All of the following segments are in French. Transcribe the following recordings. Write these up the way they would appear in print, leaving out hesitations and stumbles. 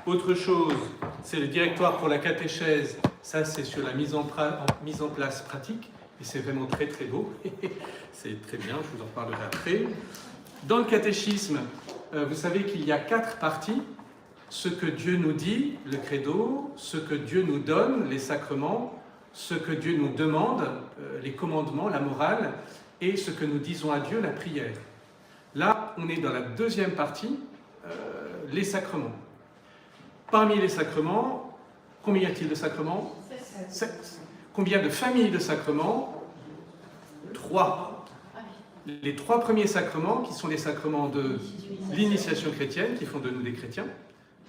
Autre chose, c'est le directoire pour la catéchèse. Ça, c'est sur la mise en place pratique. Et c'est vraiment très très beau. C'est très bien, je vous en parlerai après. Dans le catéchisme, vous savez qu'il y a 4 parties. Ce que Dieu nous dit, le credo, ce que Dieu nous donne, les sacrements, ce que Dieu nous demande, les commandements, la morale, et ce que nous disons à Dieu, la prière. Là, on est dans la deuxième partie, les sacrements. Parmi les sacrements, combien y a-t-il de sacrements? 7. Combien de familles de sacrements? 3. Les 3 premiers sacrements, qui sont les sacrements de l'initiation chrétienne, qui font de nous des chrétiens,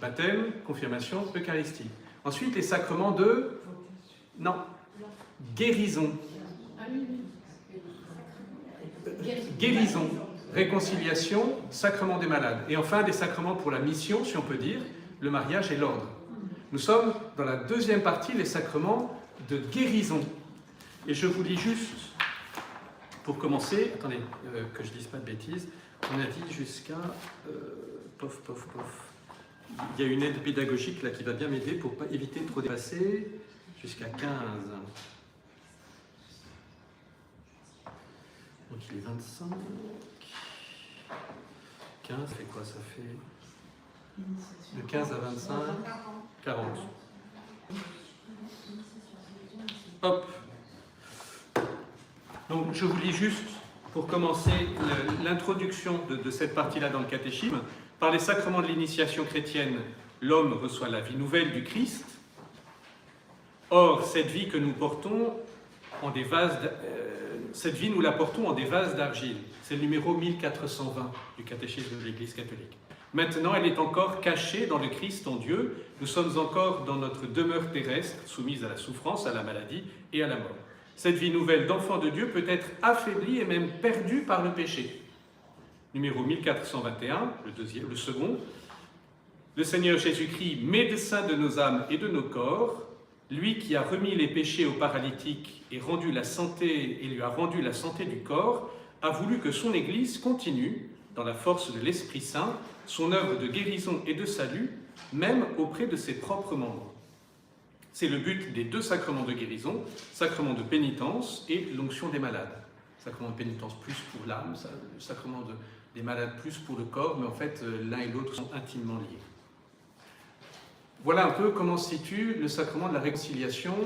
baptême, confirmation, Eucharistie. Ensuite, les sacrements de... Non. Guérison. Guérison, réconciliation, sacrement des malades. Et enfin, des sacrements pour la mission, si on peut dire, le mariage et l'ordre. Nous sommes dans la deuxième partie, les sacrements de guérison. Et je vous lis juste, pour commencer, attendez, que je ne dise pas de bêtises, on a dit jusqu'à... Il y a une aide pédagogique là qui va bien m'aider pour pas éviter de trop dépasser, jusqu'à 15. Donc il est 25. 15, c'est quoi? Ça fait de 15 à 25, 40. Hop. Donc je vous lis juste, pour commencer, l'introduction de cette partie-là dans le catéchisme. Par les sacrements de l'initiation chrétienne, l'homme reçoit la vie nouvelle du Christ. Or, cette vie que nous portons en des vases, cette vie, nous la portons en des vases d'argile. C'est le numéro 1420 du catéchisme de l'Église catholique. Maintenant, elle est encore cachée dans le Christ en Dieu. Nous sommes encore dans notre demeure terrestre, soumise à la souffrance, à la maladie et à la mort. Cette vie nouvelle d'enfant de Dieu peut être affaiblie et même perdue par le péché. Numéro 1421, le second. Le Seigneur Jésus-Christ, médecin de nos âmes et de nos corps, lui qui a remis les péchés au paralytique et lui a rendu la santé du corps, a voulu que son Église continue, dans la force de l'Esprit Saint, son œuvre de guérison et de salut, même auprès de ses propres membres. C'est le but des 2 sacrements de guérison, sacrement de pénitence et l'onction des malades. Sacrement de pénitence plus pour l'âme, le sacrement des malades plus pour le corps, mais en fait l'un et l'autre sont intimement liés. Voilà un peu comment se situe le sacrement de la réconciliation,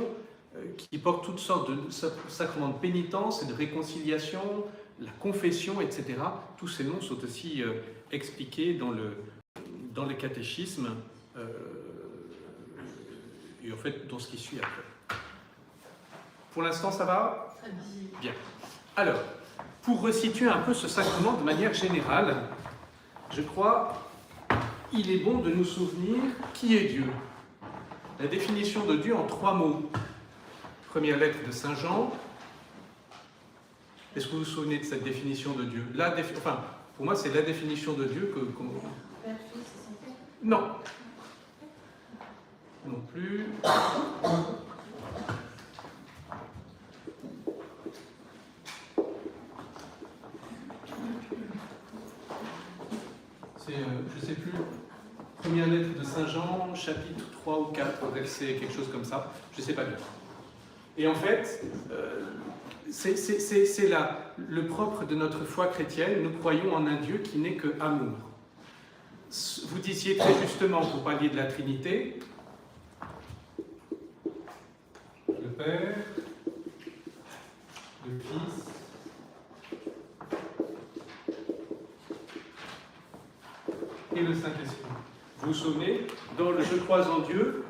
qui porte toutes sortes de sacrements de pénitence et de réconciliation, la confession, etc. Tous ces noms sont aussi expliqués dans le catéchisme, et en fait dans ce qui suit après. Pour l'instant, ça va? Bien. Alors, pour resituer un peu ce sacrement de manière générale, je crois il est bon de nous souvenir qui est Dieu. La définition de Dieu en 3 mots. Première lettre de Saint Jean. Est-ce que vous vous souvenez de cette définition de Dieu? Enfin, pour moi, c'est la définition de Dieu que... Non. Non plus. C'est, je ne sais plus, première lettre de Saint Jean, chapitre 3 ou 4, verset quelque chose comme ça, je ne sais pas bien. Et en fait, c'est là le propre de notre foi chrétienne. Nous croyons en un Dieu qui n'est que amour. Vous disiez très justement, vous parliez de la Trinité, le Père, le Fils, et le Saint-Esprit. Vous vous souvenez, dans le « Je crois en Dieu »,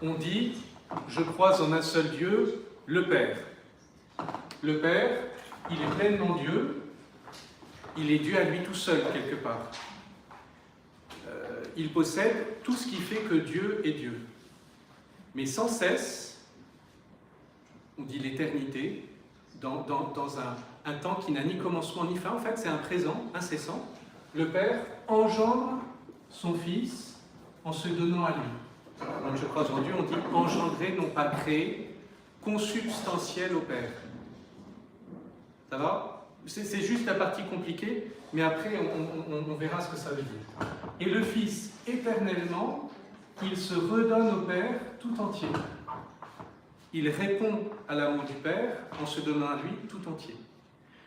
on dit « Je crois en un seul Dieu, le Père ». Le Père, il est pleinement Dieu, il est Dieu à lui tout seul, quelque part. Il possède tout ce qui fait que Dieu est Dieu. Mais sans cesse, on dit l'éternité, dans un temps qui n'a ni commencement ni fin, en fait c'est un présent incessant, le Père engendre son Fils en se donnant à lui. Donc je crois en Dieu, on dit engendrer, non pas créer, consubstantiel au Père. Ça va? C'est juste la partie compliquée, mais après on verra ce que ça veut dire. Et le Fils, éternellement, il se redonne au Père tout entier. Il répond à l'amour du Père en se donnant à lui tout entier.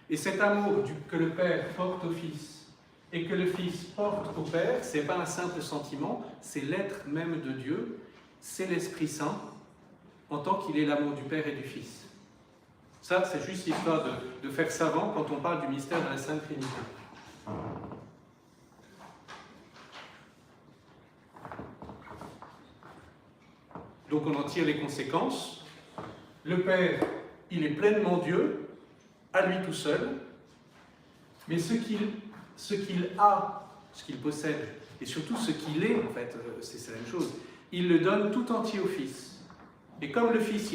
Et cet amour que le Père porte au Fils et que le Fils porte au Père, ce n'est pas un simple sentiment, c'est l'être même de Dieu, c'est l'Esprit Saint, en tant qu'il est l'amour du Père et du Fils. Ça, c'est juste histoire de faire savant quand on parle du mystère de la Sainte Trinité. Donc on en tire les conséquences. Le Père, il est pleinement Dieu, à lui tout seul, mais ce qu'il a, ce qu'il possède, et surtout ce qu'il est, en fait, c'est la même chose, il le donne tout entier au Fils. Et comme le Fils,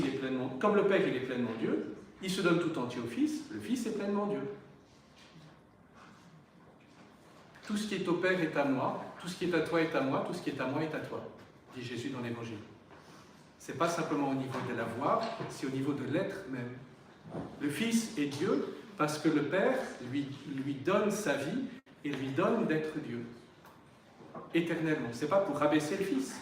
comme le Père, il est pleinement Dieu, il se donne tout entier au Fils, le Fils est pleinement Dieu. Tout ce qui est au Père est à moi, tout ce qui est à toi est à moi, tout ce qui est à moi est à toi, dit Jésus dans l'Évangile. Ce n'est pas simplement au niveau de la voix, c'est au niveau de l'être même. Le Fils est Dieu parce que le Père lui donne sa vie et lui donne d'être Dieu, éternellement. Ce n'est pas pour rabaisser le Fils,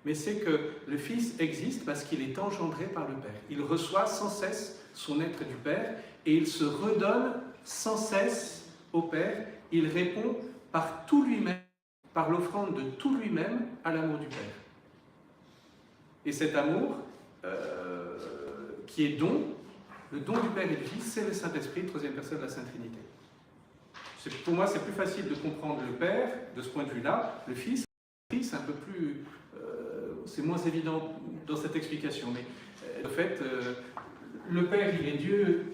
mais c'est que le Fils existe parce qu'il est engendré par le Père. Il reçoit sans cesse son être du Père et il se redonne sans cesse au Père. Il répond par tout lui-même, par l'offrande de tout lui-même à l'amour du Père. Et cet amour, qui est don, le don du Père et du Fils, c'est le Saint-Esprit, troisième personne de la Sainte Trinité. Pour moi, c'est plus facile de comprendre le Père de ce point de vue-là. Le Fils, c'est un peu plus... c'est moins évident dans cette explication. Mais en fait, le Père, il est Dieu,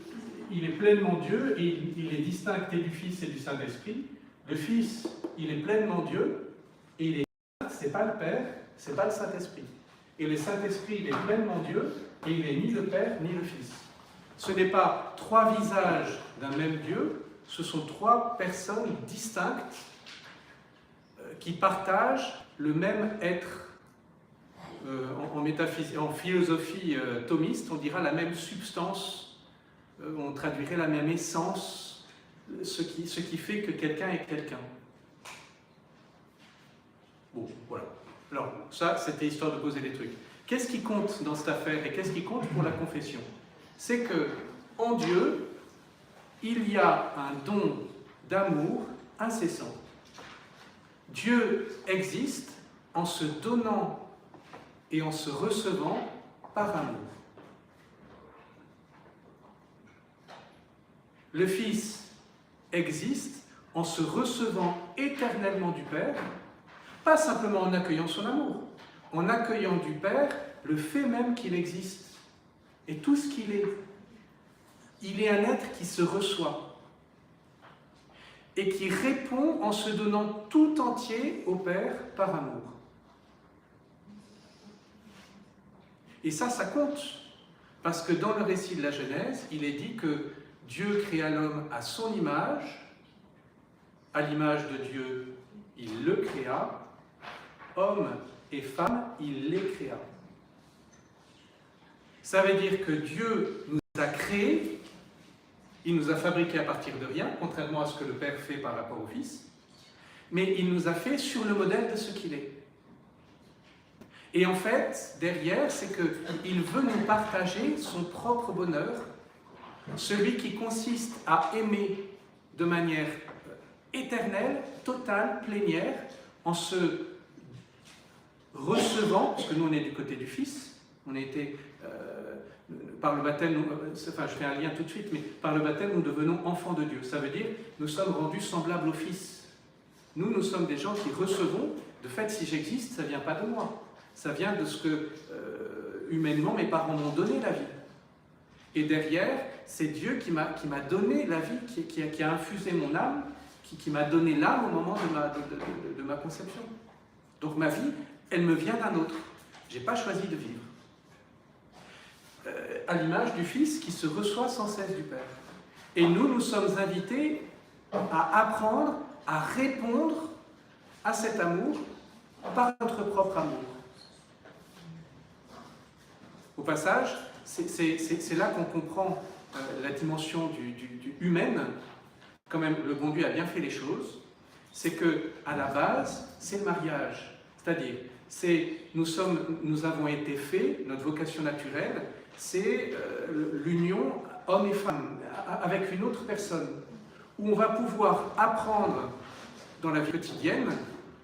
il est pleinement Dieu, et il est distincté du Fils et du Saint-Esprit. Le Fils, il est pleinement Dieu, et il est c'est pas le Père, c'est pas le Saint-Esprit. Et le Saint-Esprit, il est pleinement Dieu, et il n'est ni le Père, ni le Fils. Ce n'est pas trois visages d'un même Dieu, ce sont trois personnes distinctes qui partagent le même être. En philosophie thomiste, on dira la même substance, on traduirait la même essence, ce qui fait que quelqu'un est quelqu'un. Bon, voilà. Alors, ça, c'était histoire de poser des trucs. Qu'est-ce qui compte dans cette affaire et qu'est-ce qui compte pour la confession? C'est que, en Dieu, il y a un don d'amour incessant. Dieu existe en se donnant et en se recevant par amour. Le Fils existe en se recevant éternellement du Père, pas simplement en accueillant son amour, en accueillant du Père le fait même qu'il existe et tout ce qu'il est. Il est un être qui se reçoit et qui répond en se donnant tout entier au Père par amour. Et ça compte, parce que dans le récit de la Genèse, il est dit que Dieu créa l'homme à son image, à l'image de Dieu, il le créa, homme et femme, il les créa. Ça veut dire que Dieu nous a créés, il nous a fabriqués à partir de rien, contrairement à ce que le Père fait par rapport au Fils, mais il nous a fait sur le modèle de ce qu'il est. Et en fait, derrière, c'est qu'il veut nous partager son propre bonheur, celui qui consiste à aimer de manière éternelle, totale, plénière, en se recevant, parce que nous on est du côté du Fils, on a été, par le baptême, enfin je fais un lien tout de suite, mais par le baptême nous devenons enfants de Dieu. Ça veut dire, nous sommes rendus semblables au Fils. Nous sommes des gens qui recevons, de fait si j'existe, ça ne vient pas de moi. Ça vient de ce que, humainement, mes parents m'ont donné la vie. Et derrière, c'est Dieu qui m'a donné la vie, qui a infusé mon âme, qui m'a donné l'âme au moment de ma conception. Donc ma vie, elle me vient d'un autre. Je n'ai pas choisi de vivre. À l'image du Fils qui se reçoit sans cesse du Père. Et nous sommes invités à apprendre, à répondre à cet amour par notre propre amour. Au passage, c'est là qu'on comprend la dimension humaine. Quand même, le bon Dieu a bien fait les choses. c'est que à la base, c'est le mariage. C'est-à-dire, nous avons été faits, notre vocation naturelle, c'est l'union homme et femme avec une autre personne, où on va pouvoir apprendre dans la vie quotidienne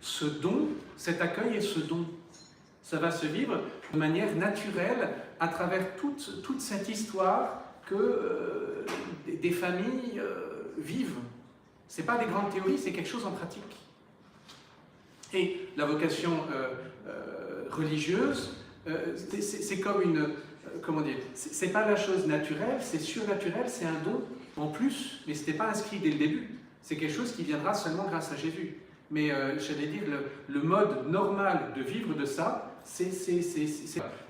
ce don, cet accueil et ce don. Ça va se vivre de manière naturelle à travers toute cette histoire que des familles vivent. Ce n'est pas des grandes théories, c'est quelque chose en pratique. Et la vocation religieuse, c'est comme une... comment dire, c'est pas la chose naturelle, c'est surnaturel, c'est un don en plus, mais ce n'était pas inscrit dès le début. C'est quelque chose qui viendra seulement grâce à Jésus. Mais j'allais dire, le mode normal de vivre de ça,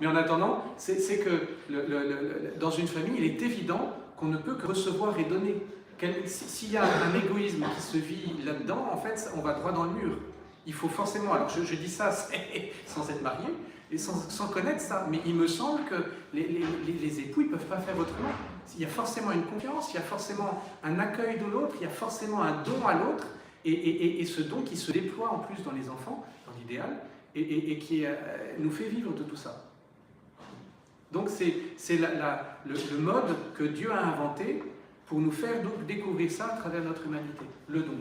mais en attendant, c'est que dans une famille, il est évident qu'on ne peut que recevoir et donner. S'il y a un égoïsme qui se vit là-dedans, en fait, on va droit dans le mur. Il faut forcément, alors je dis ça sans être marié, et sans connaître ça, mais il me semble que les époux, ils ne peuvent pas faire autrement. Il y a forcément une confiance, il y a forcément un accueil de l'autre, il y a forcément un don à l'autre, et ce don qui se déploie en plus dans les enfants, dans l'idéal, et qui nous fait vivre de tout ça. Donc c'est le mode que Dieu a inventé pour nous faire découvrir ça à travers notre humanité, le don.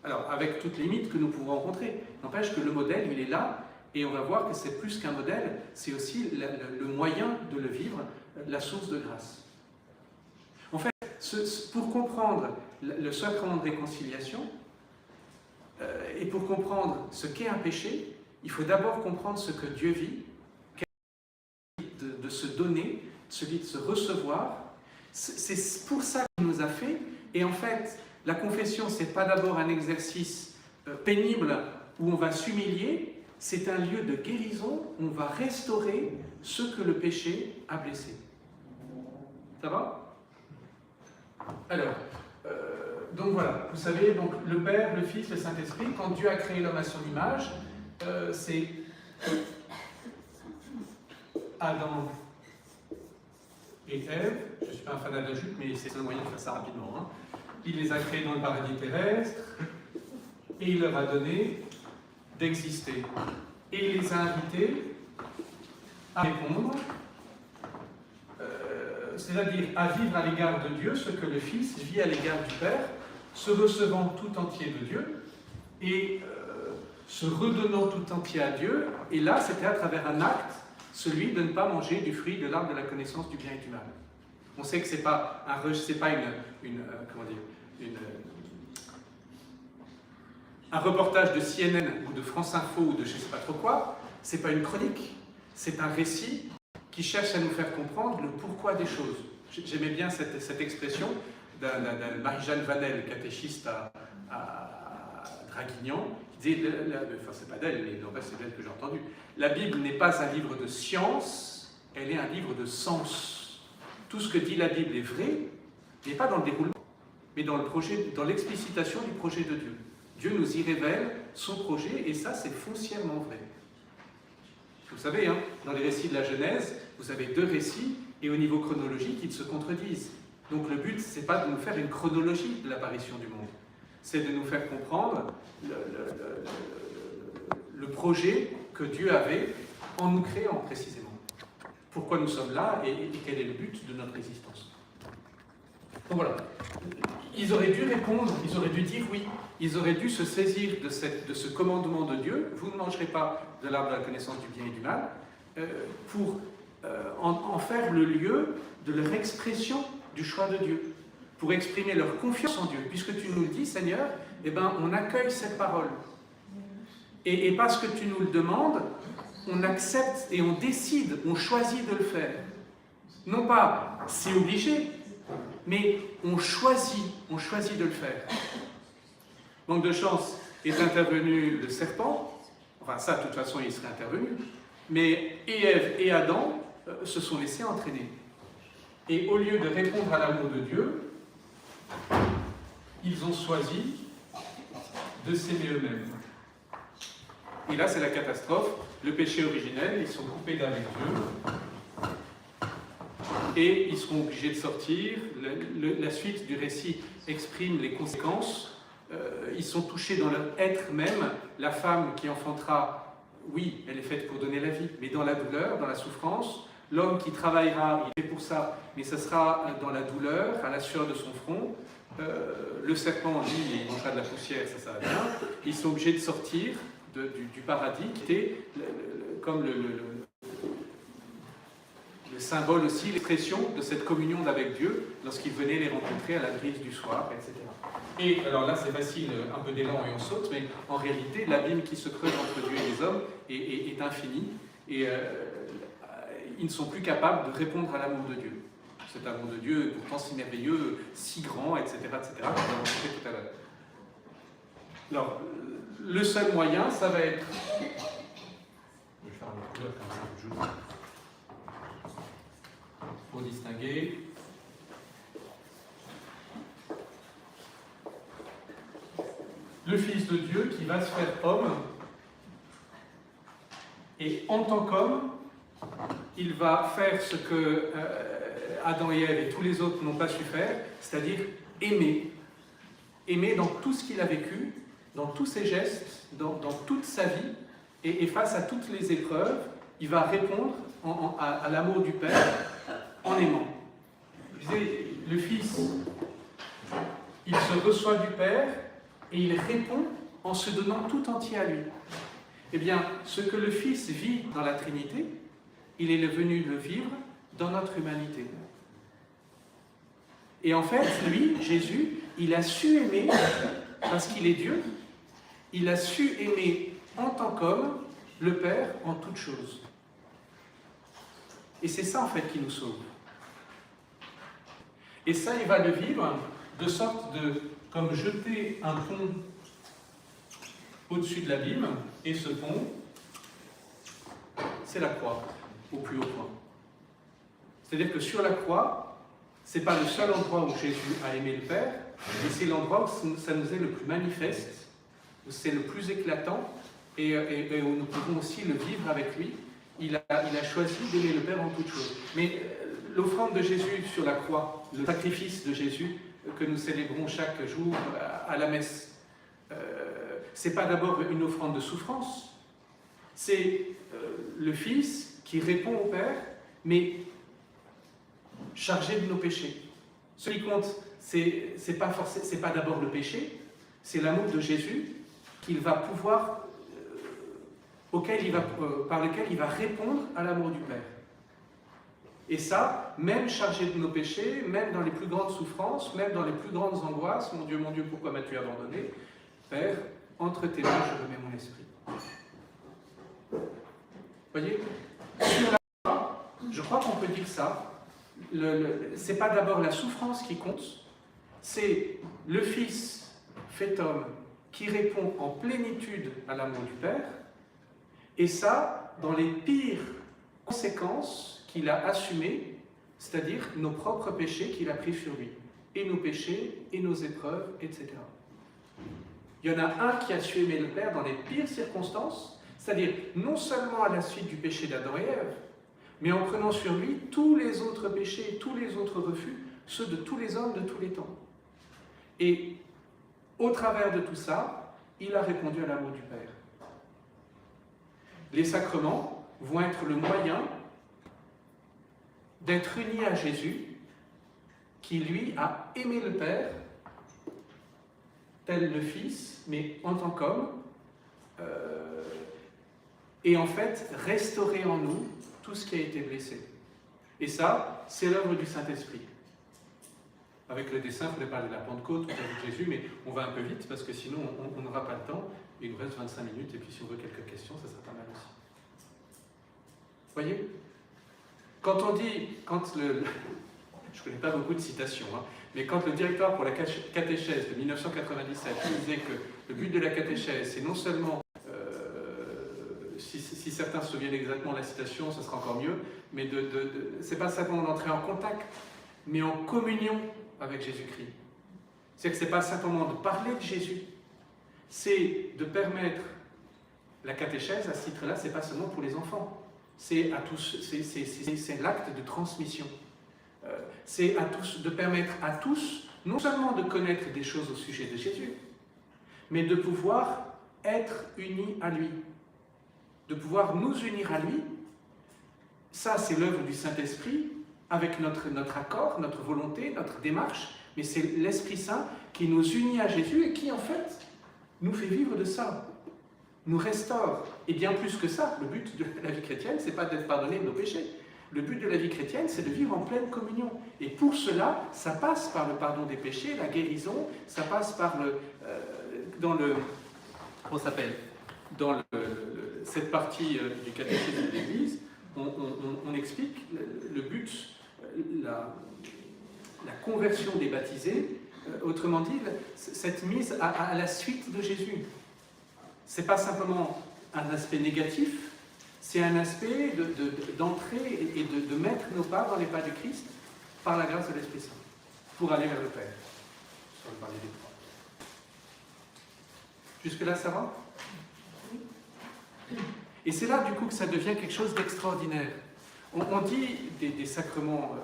Alors, avec toutes les limites que nous pouvons rencontrer, n'empêche que le modèle, il est là, et on va voir que c'est plus qu'un modèle, c'est aussi le moyen de le vivre, la source de grâce. En fait, pour comprendre le sacrement de réconciliation, et pour comprendre ce qu'est un péché, il faut d'abord comprendre ce que Dieu vit, de se donner, celui de se recevoir. C'est pour ça qu'il nous a fait, et en fait, la confession, ce n'est pas d'abord un exercice pénible où on va s'humilier, c'est un lieu de guérison où on va restaurer ce que le péché a blessé. Ça va? Alors, donc voilà, vous savez, donc le Père, le Fils, le Saint-Esprit, quand Dieu a créé l'homme à son image, c'est Adam et Ève. Je ne suis pas un fanat de la chute, mais c'est le moyen de faire ça rapidement. Hein. Il les a créés dans le paradis terrestre et il leur a donné d'exister. Et il les a invités à répondre, c'est-à-dire à vivre à l'égard de Dieu ce que le Fils vit à l'égard du Père, se recevant tout entier de Dieu et se redonnant tout entier à Dieu. Et là, c'était à travers un acte, celui de ne pas manger du fruit de l'arbre de la connaissance du bien et du mal. On sait que ce n'est pas un reportage de CNN ou de France Info ou de je ne sais pas trop quoi, ce n'est pas une chronique, c'est un récit qui cherche à nous faire comprendre le pourquoi des choses. J'aimais bien cette expression de Marie-Jeanne Vanel, catéchiste à Draguignan, qui disait, enfin c'est pas d'elle, mais en fait c'est d'elle que j'ai entendu, la Bible n'est pas un livre de science, elle est un livre de sens. Tout ce que dit la Bible est vrai, n'est pas dans le déroulement, mais dans l'explicitation du projet de Dieu. Dieu nous y révèle son projet, et ça, c'est foncièrement vrai. Vous savez, hein, dans les récits de la Genèse, vous avez deux récits, et au niveau chronologique, ils se contredisent. Donc le but, ce n'est pas de nous faire une chronologie de l'apparition du monde, c'est de nous faire comprendre le projet que Dieu avait en nous créant précisément. Pourquoi nous sommes là et quel est le but de notre existence. Donc voilà, ils auraient dû répondre, ils auraient dû dire oui, ils auraient dû se saisir de ce commandement de Dieu, vous ne mangerez pas de l'arbre de la connaissance du bien et du mal, pour en faire le lieu de leur expression du choix de Dieu, pour exprimer leur confiance en Dieu. Puisque tu nous le dis, Seigneur, eh ben, on accueille cette parole. Et parce que tu nous le demandes, on accepte et on décide, on choisit de le faire. Non pas c'est obligé, mais on choisit de le faire. Manque de chance, est intervenu le serpent, enfin ça de toute façon il serait intervenu, mais et Ève et Adam se sont laissés entraîner. Et au lieu de répondre à l'amour de Dieu, ils ont choisi de s'aimer eux-mêmes. Et là c'est la catastrophe, le péché originel, ils sont coupés d'avec Dieu, et ils seront obligés de sortir. La suite du récit exprime les conséquences ils sont touchés dans leur être même. La femme qui enfantera, oui, elle est faite pour donner la vie, mais dans la douleur, dans la souffrance. L'homme qui travaillera, il est fait pour ça, mais ce sera dans la douleur, à la sueur de son front. Le serpent, lui, il mangera de la poussière, ça va bien. Ils sont obligés de sortir du paradis, qui était comme le symbole aussi, l'expression de cette communion avec Dieu lorsqu'ils venaient les rencontrer à la brise du soir, etc. Et alors là, c'est facile, un peu d'élan et on saute, mais en réalité, l'abîme qui se creuse entre Dieu et les hommes est infini, et ils ne sont plus capables de répondre à l'amour de Dieu. Cet amour de Dieu, pourtant si merveilleux, si grand, etc., etc., qu'on a montré tout à l'heure. Alors, le seul moyen, ça va être... Je vais faire une couleur comme ça, pour distinguer. Le Fils de Dieu qui va se faire homme, et en tant qu'homme, il va faire ce que Adam et Ève et tous les autres n'ont pas su faire, c'est-à-dire aimer. Aimer dans tout ce qu'il a vécu, dans tous ses gestes, dans toute sa vie, et face à toutes les épreuves, il va répondre à l'amour du Père en aimant. Je disais, le Fils, il se reçoit du Père et il répond en se donnant tout entier à lui. Eh bien, ce que le Fils vit dans la Trinité, il est venu le vivre dans notre humanité. Et en fait, lui, Jésus, il a su aimer, parce qu'il est Dieu, il a su aimer en tant qu'homme le Père en toutes choses. Et c'est ça, en fait, qui nous sauve. Et ça, il va le vivre de sorte de, comme jeter un pont au-dessus de l'abîme, et ce pont, c'est la croix, au plus haut point. C'est-à-dire que sur la croix, ce n'est pas le seul endroit où Jésus a aimé le Père, mais c'est l'endroit où ça nous est le plus manifeste, où c'est le plus éclatant, et où nous pouvons aussi le vivre avec lui. Il a choisi d'aimer le Père en toutes choses. Mais l'offrande de Jésus sur la croix, le sacrifice de Jésus que nous célébrons chaque jour à la messe, ce n'est pas d'abord une offrande de souffrance, c'est le Fils qui répond au Père, mais chargé de nos péchés. Ce qui compte, c'est pas d'abord le péché, c'est l'amour de Jésus qu'il va pouvoir, par lequel il va répondre à l'amour du Père. Et ça, même chargé de nos péchés, même dans les plus grandes souffrances, même dans les plus grandes angoisses, mon Dieu, pourquoi m'as-tu abandonné? Père, entre tes mains, je remets mon esprit. Voyez, sur la croix, je crois qu'on peut dire ça. Ce n'est pas d'abord la souffrance qui compte, c'est le Fils fait homme qui répond en plénitude à l'amour du Père, et ça, dans les pires conséquences qu'il a assumées, c'est-à-dire nos propres péchés qu'il a pris sur lui, et nos péchés, et nos épreuves, etc. Il y en a un qui a su aimer le Père dans les pires circonstances, c'est-à-dire non seulement à la suite du péché d'Adam et Ève, mais en prenant sur lui tous les autres péchés, tous les autres refus, ceux de tous les hommes de tous les temps. Et au travers de tout ça, il a répondu à l'amour du Père. Les sacrements vont être le moyen d'être unis à Jésus, qui lui a aimé le Père, tel le Fils, mais en tant qu'homme, et en fait restaurer en nous tout ce qui a été blessé. Et ça, c'est l'œuvre du Saint-Esprit. Avec le dessin, il faudrait parler de la Pentecôte, de Jésus, mais on va un peu vite parce que sinon on n'aura pas le temps. Il nous reste 25 minutes et puis si on veut quelques questions, ça sera pas mal aussi. Voyez? Quand on dit, je ne connais pas beaucoup de citations, hein, mais quand le directeur pour la catéchèse de 1997 disait que le but de la catéchèse, c'est non seulement, si certains se souviennent exactement de la citation, ce sera encore mieux, mais c'est pas simplement d'entrer en contact, mais en communion avec Jésus-Christ. C'est que ce n'est pas simplement de parler de Jésus, c'est de permettre la catéchèse, à ce titre-là, ce n'est pas seulement pour les enfants, c'est à tous, c'est l'acte de transmission. C'est de permettre à tous, non seulement de connaître des choses au sujet de Jésus, mais de pouvoir être unis à lui, de pouvoir nous unir à lui. Ça, c'est l'œuvre du Saint-Esprit, avec notre accord, notre volonté, notre démarche, mais c'est l'Esprit Saint qui nous unit à Jésus et qui, en fait, nous fait vivre de ça, nous restaure. Et bien plus que ça, le but de la vie chrétienne, c'est pas d'être pardonné de nos péchés. Le but de la vie chrétienne, c'est de vivre en pleine communion. Et pour cela, ça passe par le pardon des péchés, la guérison, ça passe par dans cette partie du catéchisme de l'Église, on explique le but, la conversion des baptisés, autrement dit, cette mise à la suite de Jésus. Ce n'est pas simplement un aspect négatif, c'est un aspect d'entrer et de mettre nos pas dans les pas du Christ par la grâce de l'Esprit Saint, pour aller vers le Père. On va parler des trois. Jusque-là, ça va? Et c'est là, du coup, que ça devient quelque chose d'extraordinaire. On dit des sacrements,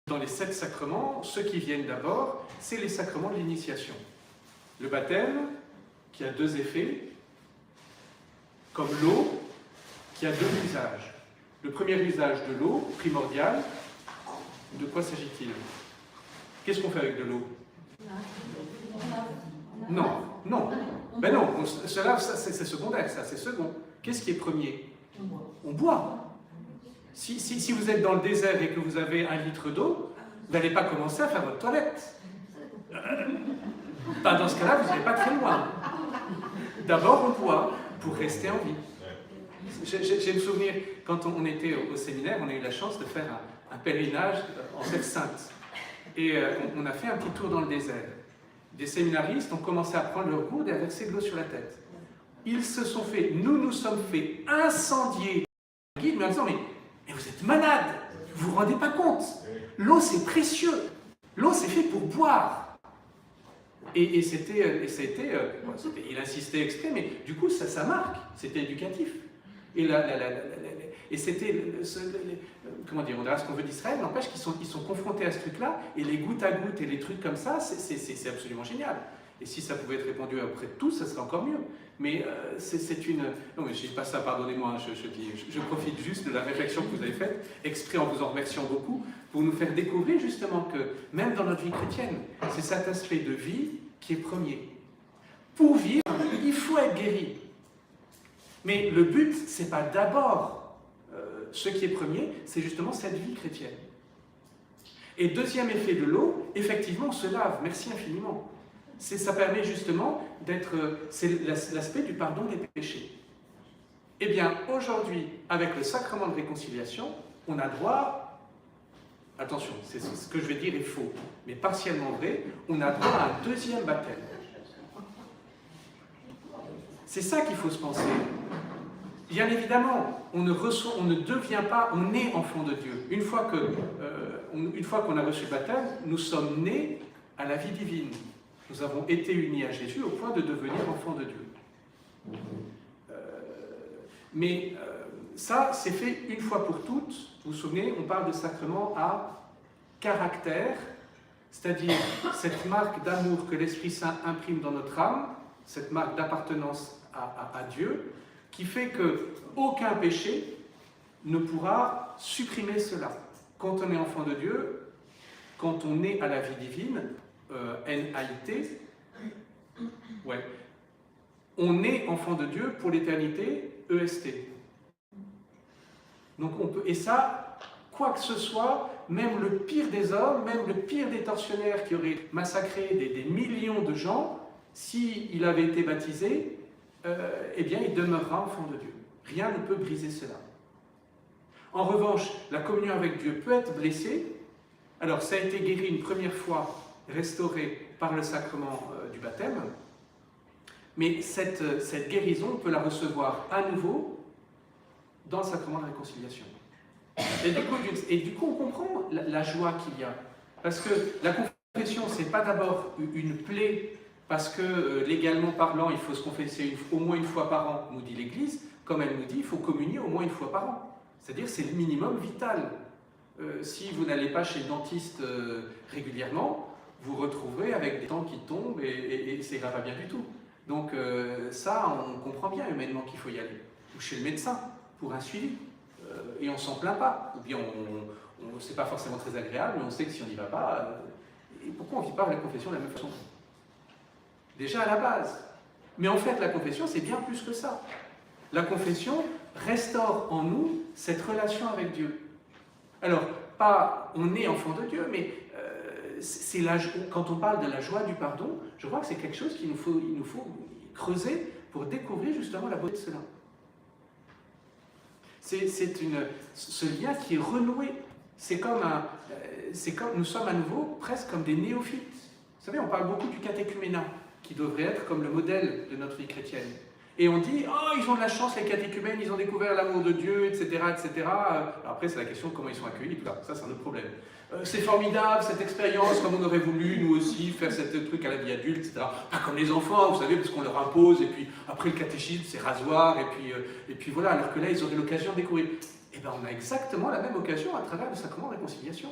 dans les 7 sacrements, ceux qui viennent d'abord, c'est les sacrements de l'initiation. Le baptême, qui a 2 effets, comme l'eau, qui a 2 usages. Le premier usage de l'eau, primordial, de quoi s'agit-il? Qu'est-ce qu'on fait avec de l'eau? Non, non. Ben non, cela, c'est secondaire, ça, c'est second. Qu'est-ce qui est premier? On boit. Si vous êtes dans le désert et que vous avez 1 litre d'eau, vous n'allez pas commencer à faire votre toilette. Dans ce cas-là, vous n'allez pas très loin. D'abord, on boit pour rester en vie. J'ai le souvenir, quand on était au séminaire, on a eu la chance de faire un pèlerinage en Terre Sainte. Et on a fait un petit tour dans le désert. Des séminaristes ont commencé à prendre leur gourde et à verser de l'eau sur la tête. Ils se sont fait, nous sommes fait incendier. Mais en disant, mais vous êtes malade, vous vous rendez pas compte. L'eau, c'est précieux. L'eau, c'est fait pour boire. Et il insistait exprès, mais du coup, ça marque. C'était éducatif. Et c'était, comment dire, on dira ce qu'on veut d'Israël, n'empêche qu'ils sont confrontés à ce truc-là, et les gouttes à gouttes et les trucs comme ça, c'est absolument génial. Et si ça pouvait être répandu auprès de tous, ça serait encore mieux. Mais c'est une... Non, mais je ne dis pas ça, pardonnez-moi, je profite juste de la réflexion que vous avez faite, exprès en vous en remerciant beaucoup, pour nous faire découvrir justement que, même dans notre vie chrétienne, c'est cet aspect de vie qui est premier. Pour vivre, il faut être guéri. Mais le but, ce n'est pas d'abord ce qui est premier, c'est justement cette vie chrétienne. Et deuxième effet de l'eau, effectivement, on se lave, merci infiniment. Ça permet justement d'être, c'est l'aspect du pardon des péchés. Eh bien, aujourd'hui, avec le sacrement de réconciliation, on a droit, attention, ce que je vais dire est faux, mais partiellement vrai, on a droit à un deuxième baptême. C'est ça qu'il faut se penser. Bien évidemment, on ne devient pas, on est enfant de Dieu. Une fois qu'on a reçu le baptême, nous sommes nés à la vie divine. Nous avons été unis à Jésus au point de devenir enfants de Dieu. Mais ça, c'est fait une fois pour toutes. Vous vous souvenez, on parle de sacrement à caractère, c'est-à-dire cette marque d'amour que l'Esprit Saint imprime dans notre âme, cette marque d'appartenance à Dieu, qui fait qu'aucun péché ne pourra supprimer cela. Quand on est enfant de Dieu, quand on est à la vie divine, N-A-I-T, ouais, on est enfant de Dieu pour l'éternité, E-S-T. Donc on peut, et ça, quoi que ce soit, même le pire des hommes, même le pire des tortionnaires qui auraient massacré des millions de gens, s'il avait été baptisé, eh bien, il demeurera enfant de Dieu. Rien ne peut briser cela. En revanche, la communion avec Dieu peut être blessée. Alors, ça a été guéri une première fois, restauré par le sacrement du baptême, mais cette guérison, on peut la recevoir à nouveau dans le sacrement de la réconciliation. Et du coup, on comprend la joie qu'il y a. Parce que la confession, ce n'est pas d'abord une plaie, parce que légalement parlant, il faut se confesser au moins une fois par an, nous dit l'Église, comme elle nous dit, il faut communier au moins une fois par an. C'est-à-dire c'est le minimum vital. Si vous n'allez pas chez le dentiste régulièrement, vous retrouverez avec des dents qui tombent et ça ne ira pas bien du tout. Donc ça, on comprend bien humainement qu'il faut y aller. Ou chez le médecin, pour un suivi. Et on ne s'en plaint pas. Ou bien c'est pas forcément très agréable, mais on sait que si on n'y va pas... et pourquoi on ne vit pas la confession de la même façon? Déjà à la base. Mais en fait, la confession, c'est bien plus que ça. La confession restaure en nous cette relation avec Dieu. Alors, pas on est enfant de Dieu, mais quand on parle de la joie du pardon, je crois que c'est quelque chose qu'il nous faut creuser pour découvrir justement la beauté de cela. C'est ce lien qui est renoué. C'est comme nous sommes à nouveau presque comme des néophytes. Vous savez, on parle beaucoup du catéchuménat, qui devrait être comme le modèle de notre vie chrétienne. Et on dit, oh, ils ont de la chance, les catéchumènes, ils ont découvert l'amour de Dieu, etc., etc. Alors après, c'est la question de comment ils sont accueillis, tout ça, c'est un autre problème. C'est formidable, cette expérience, comme on aurait voulu, nous aussi, faire ce truc à la vie adulte, etc. Pas comme les enfants, vous savez, parce qu'on leur impose, et puis après le catéchisme, c'est rasoir, et puis voilà, alors que là, ils auraient l'occasion de découvrir. Eh bien, on a exactement la même occasion à travers le sacrement de réconciliation.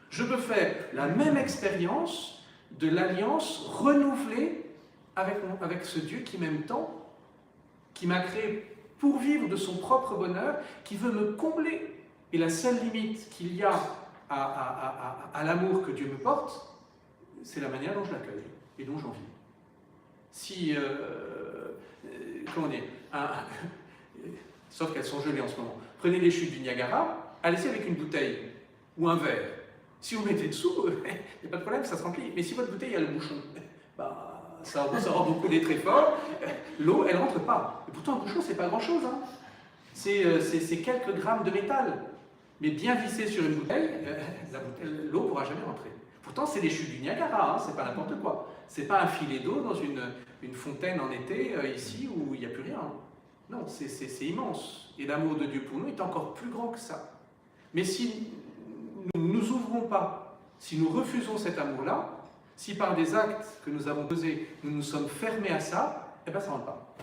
Je peux faire la même expérience de l'alliance renouvelée avec ce Dieu qui m'aime tant, qui m'a créé pour vivre de son propre bonheur, qui veut me combler. Et la seule limite qu'il y a à l'amour que Dieu me porte, c'est la manière dont je l'accueille et dont j'en vis. Si, comment dire, sauf qu'elles sont gelées en ce moment, prenez les chutes du Niagara, allez-y avec une bouteille ou un verre. Si vous mettez dessous, il n'y a pas de problème, ça se remplit. Mais si votre bouteille a le bouchon, ça rend beaucoup des très fort, l'eau, elle ne rentre pas. Et pourtant, un bouchon, c'est pas grand-chose. Hein. C'est quelques grammes de métal. Mais bien vissé sur une bouteille, l'eau ne pourra jamais rentrer. Pourtant, c'est les chutes du Niagara, hein, c'est pas n'importe quoi. C'est pas un filet d'eau dans une fontaine en été, ici, où il n'y a plus rien. Non, c'est immense. Et l'amour de Dieu pour nous est encore plus grand que ça. Mais si nous ne nous ouvrons pas, si nous refusons cet amour-là, si par des actes que nous avons posés, nous nous sommes fermés à ça, eh bien ça ne rentre pas.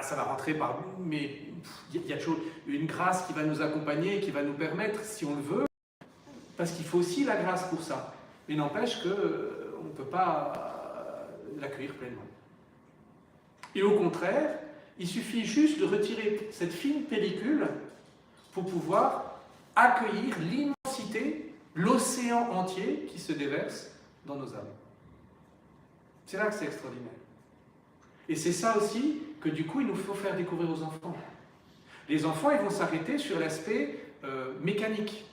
Ça va rentrer par nous, mais il y a toujours une grâce qui va nous accompagner, qui va nous permettre, si on le veut, parce qu'il faut aussi la grâce pour ça. Mais n'empêche qu'on ne peut pas l'accueillir pleinement. Et au contraire, il suffit juste de retirer cette fine pellicule pour pouvoir accueillir l'immensité, l'océan entier qui se déverse dans nos âmes. C'est là que c'est extraordinaire. Et c'est ça aussi que du coup il nous faut faire découvrir aux enfants. Les enfants, ils vont s'arrêter sur l'aspect mécanique,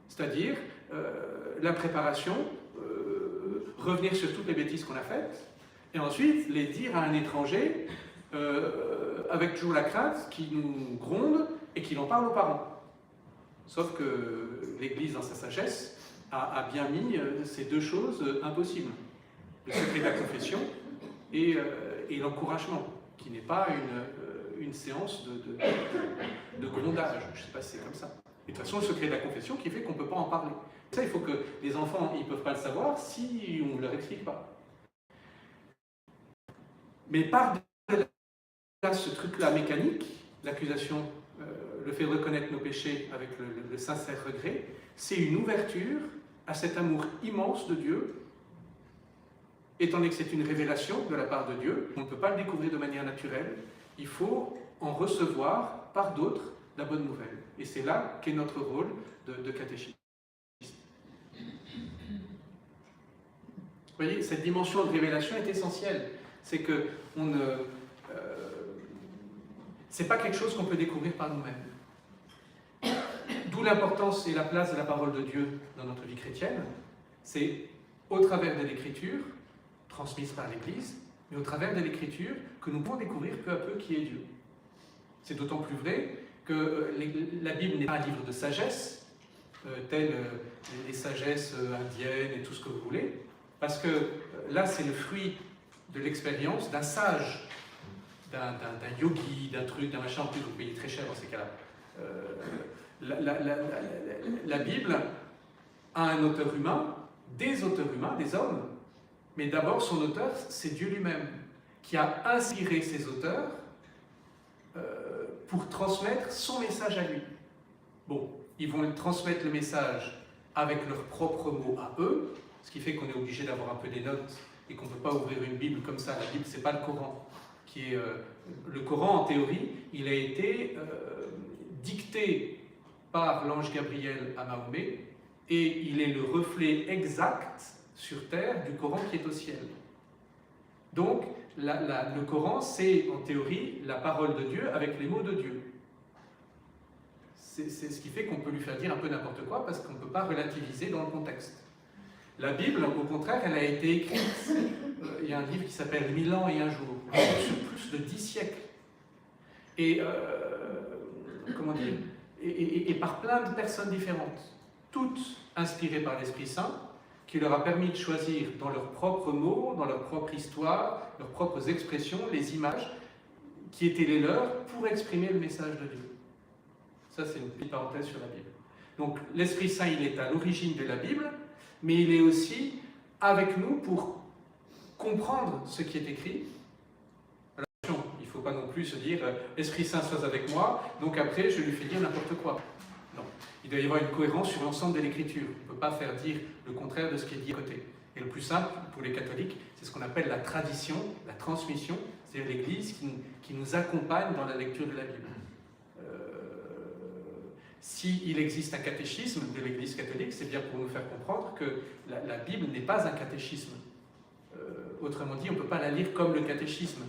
c'est-à-dire la préparation, revenir sur toutes les bêtises qu'on a faites, et ensuite les dire à un étranger avec toujours la crainte qui nous gronde et qu'il en parle aux parents. Sauf que l'Église, dans sa sagesse, a bien mis ces deux choses impossibles. Le secret de la confession et l'encouragement, qui n'est pas une séance de grondage. Je ne sais pas si c'est comme ça. Et de toute façon, le secret de la confession qui fait qu'on ne peut pas en parler. Ça, il faut que les enfants, ils ne peuvent pas le savoir si on ne leur explique pas. Mais par-delà ce truc-là mécanique, l'accusation, le fait de reconnaître nos péchés avec le sincère regret, c'est une ouverture à cet amour immense de Dieu, étant donné que c'est une révélation de la part de Dieu, on ne peut pas le découvrir de manière naturelle, il faut en recevoir par d'autres la bonne nouvelle. Et c'est là qu'est notre rôle de catéchiste. Vous voyez, cette dimension de révélation est essentielle. C'est que c'est pas quelque chose qu'on peut découvrir par nous-mêmes. D'où l'importance et la place de la parole de Dieu dans notre vie chrétienne. C'est au travers de l'Écriture, transmise par l'Église, mais au travers de l'Écriture que nous pouvons découvrir peu à peu qui est Dieu. C'est d'autant plus vrai que la Bible n'est pas un livre de sagesse, tel les sagesses indiennes et tout ce que vous voulez, parce que là c'est le fruit de l'expérience d'un sage, d'un yogi, d'un truc, d'un machin, en plus vous payez très cher dans ces cas-là. La Bible a un auteur humain, des auteurs humains, des hommes, mais d'abord son auteur, c'est Dieu lui-même, qui a inspiré ses auteurs pour transmettre son message à lui. Bon, ils vont transmettre le message avec leurs propres mots à eux, ce qui fait qu'on est obligé d'avoir un peu des notes et qu'on ne peut pas ouvrir une Bible comme ça. La Bible, ce n'est pas le Coran. Le Coran, en théorie, il a été dicté par l'ange Gabriel à Mahomet, et il est le reflet exact sur terre du Coran qui est au ciel. Donc, le Coran, c'est en théorie la parole de Dieu avec les mots de Dieu. C'est ce qui fait qu'on peut lui faire dire un peu n'importe quoi parce qu'on ne peut pas relativiser dans le contexte. La Bible, au contraire, elle a été écrite. Il y a un livre qui s'appelle 1000 ans et un jour, sur plus de 10 siècles. Et, comment dire, et par plein de personnes différentes, toutes inspirées par l'Esprit Saint, qui leur a permis de choisir dans leurs propres mots, dans leur propre histoire, leurs propres expressions, les images qui étaient les leurs pour exprimer le message de Dieu. Ça, c'est une petite parenthèse sur la Bible. Donc, l'Esprit Saint, il est à l'origine de la Bible, mais il est aussi avec nous pour comprendre ce qui est écrit. Alors, attention, il ne faut pas non plus se dire « Esprit Saint, sois avec moi, donc après, je lui fais dire n'importe quoi ». Non, il doit y avoir une cohérence sur l'ensemble de l'Écriture. On ne peut pas faire dire le contraire de ce qui est dit à côté. Et le plus simple, pour les catholiques, c'est ce qu'on appelle la tradition, la transmission, c'est-à-dire l'Église qui nous accompagne dans la lecture de la Bible. S'il existe un catéchisme de l'Église catholique, c'est bien pour nous faire comprendre que la Bible n'est pas un catéchisme. Autrement dit, on ne peut pas la lire comme le catéchisme.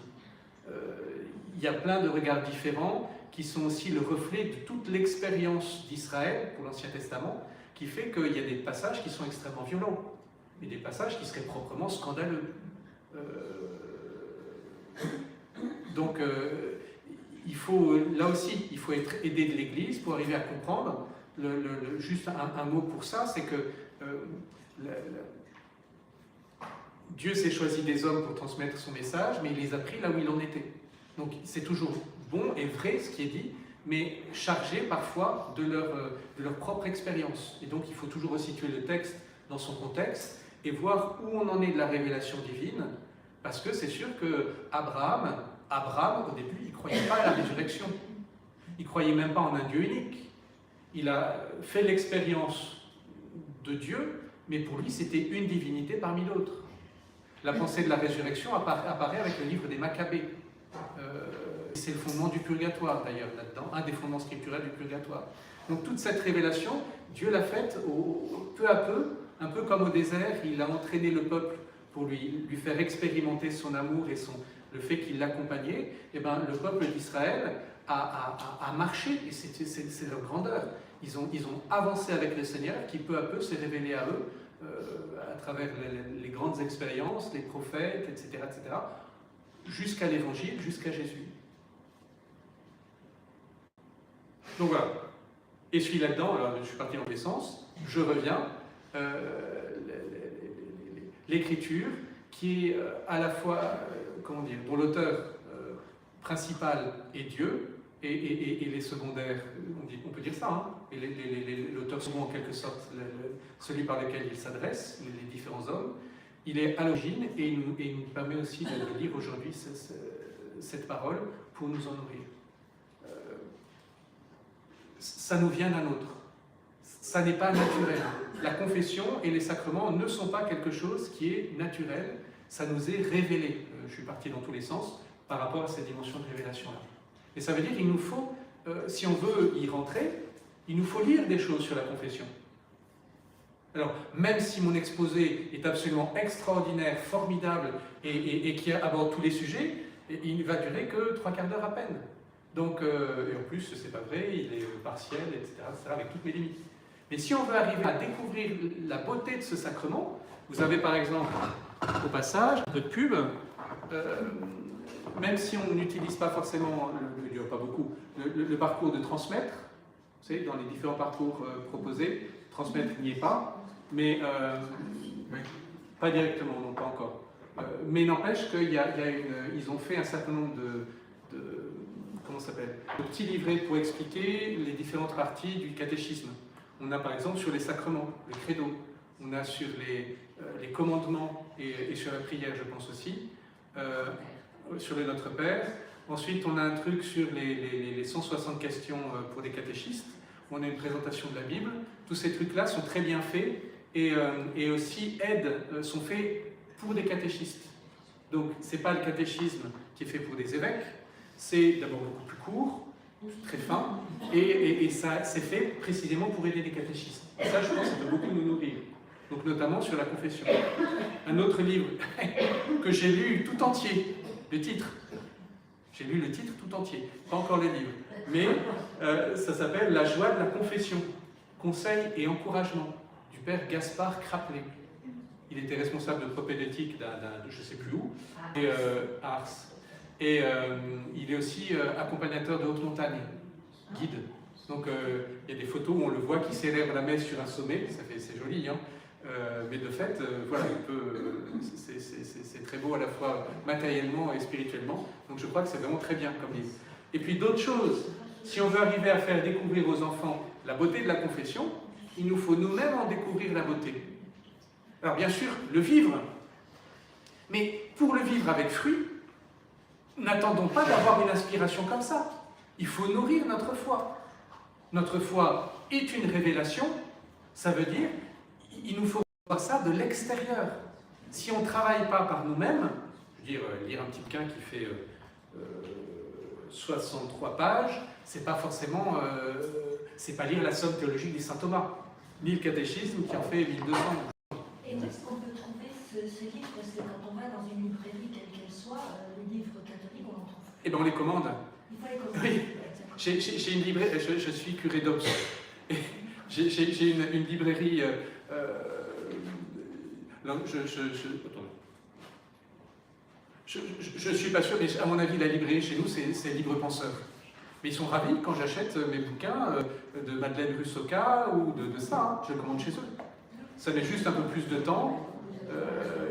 Il y a plein de regards différents qui sont aussi le reflet de toute l'expérience d'Israël pour l'Ancien Testament, qui fait qu'il y a des passages qui sont extrêmement violents, et des passages qui seraient proprement scandaleux. Donc, il faut, là aussi, il faut être aidé de l'Église pour arriver à comprendre. Juste un mot pour ça, c'est que Dieu s'est choisi des hommes pour transmettre son message, mais il les a pris là où il en était. Donc c'est toujours bon et vrai ce qui est dit, mais chargé parfois de leur propre expérience. Et donc il faut toujours resituer le texte dans son contexte et voir où on en est de la révélation divine, parce que c'est sûr que Abraham, au début, il ne croyait pas à la résurrection. Il ne croyait même pas en un Dieu unique. Il a fait l'expérience de Dieu, mais pour lui, c'était une divinité parmi d'autres. La pensée de la résurrection apparaît avec le livre des Maccabées. C'est le fondement du purgatoire, d'ailleurs, là-dedans, un des fondements scripturels du purgatoire. Donc toute cette révélation, Dieu l'a faite peu à peu, un peu comme au désert, il a entraîné le peuple pour lui faire expérimenter son amour et le fait qu'il l'accompagnait. Et ben, le peuple d'Israël a marché, et c'est leur grandeur. Ils ont avancé avec le Seigneur, qui peu à peu s'est révélé à eux, à travers les grandes expériences, les prophètes, etc., jusqu'à l'Évangile, jusqu'à Jésus. Donc voilà. Et je suis là-dedans, alors je suis parti dans tous les sens, je reviens. L'écriture, qui est à la fois, comment dire, dont l'auteur principal est Dieu, et les secondaires, on peut dire ça, hein, et l'auteur second en quelque sorte, celui par lequel il s'adresse, les différents hommes, il est à l'origine et il nous permet aussi de lire aujourd'hui cette parole pour nous en nourrir. Ça nous vient d'un autre. Ça n'est pas naturel. La confession et les sacrements ne sont pas quelque chose qui est naturel. Ça nous est révélé. Je suis parti dans tous les sens par rapport à cette dimension de révélation-là. Et ça veut dire qu'il nous faut, si on veut y rentrer, il nous faut lire des choses sur la confession. Alors, même si mon exposé est absolument extraordinaire, formidable et qui aborde tous les sujets, il ne va durer que 3/4 d'heure à peine. Donc, et en plus, c'est pas vrai, il est partiel, etc., avec toutes mes limites. Mais si on veut arriver à découvrir la beauté de ce sacrement, vous avez par exemple, au passage, un peu de pub, même si on n'utilise pas forcément, il n'y a pas beaucoup, le parcours de transmettre, vous savez, dans les différents parcours proposés, transmettre n'y est pas, mais pas directement, non pas encore. Mais n'empêche qu'ils ont fait un certain nombre de comment ça s'appelle, de petits livrets pour expliquer les différentes parties du catéchisme. On a par exemple sur les sacrements, le credo, on a sur les commandements et sur la prière, je pense aussi, sur le Notre Père. Ensuite, on a un truc sur les 160 questions pour des catéchistes. On a une présentation de la Bible. Tous ces trucs-là sont très bien faits et aussi sont faits pour des catéchistes. Donc, ce n'est pas le catéchisme qui est fait pour des évêques, c'est d'abord beaucoup plus court, très fin, et ça c'est fait précisément pour aider les catéchistes. Et ça, je pense, ça peut beaucoup nous nourrir. Donc, notamment sur la confession. Un autre livre que j'ai lu tout entier, le titre. J'ai lu le titre tout entier, pas encore le livre. Mais ça s'appelle La joie de la confession, conseils et encouragement, du père Gaspard Craplet. Il était responsable de propédeutique de je ne sais plus où, et, à Ars. Et il est aussi accompagnateur de haute montagne, guide. Donc il y a des photos où on le voit qui célèbre la messe sur un sommet, c'est joli, hein. Mais de fait, voilà, c'est très beau à la fois matériellement et spirituellement. Donc je crois que c'est vraiment très bien comme livre. Et puis d'autres choses, si on veut arriver à faire découvrir aux enfants la beauté de la confession, il nous faut nous-mêmes en découvrir la beauté. Alors bien sûr, le vivre, mais pour le vivre avec fruit, n'attendons pas d'avoir une inspiration comme ça. Il faut nourrir notre foi. Notre foi est une révélation, ça veut dire il nous faut voir ça de l'extérieur. Si on ne travaille pas par nous-mêmes, je veux dire, lire un petit bouquin qui fait 63 pages, c'est pas forcément, c'est pas lire la somme théologique des saint Thomas, ni le catéchisme qui en fait 1200. Et où est-ce qu'on peut trouver ce livre? Parce que quand on va dans une librairie, quelle qu'elle soit, les livres catholiques, on en trouve. Eh bien, on les commande. Il faut les commander. Oui. J'ai une librairie, je suis curé d'Obs. J'ai une librairie. Je ne suis pas sûr, mais à mon avis, la librairie chez nous, c'est Libre Penseur. Mais ils sont ravis quand j'achète mes bouquins de Madeleine Russoka ou de ça. Hein, je le commande chez eux. Ça met juste un peu plus de temps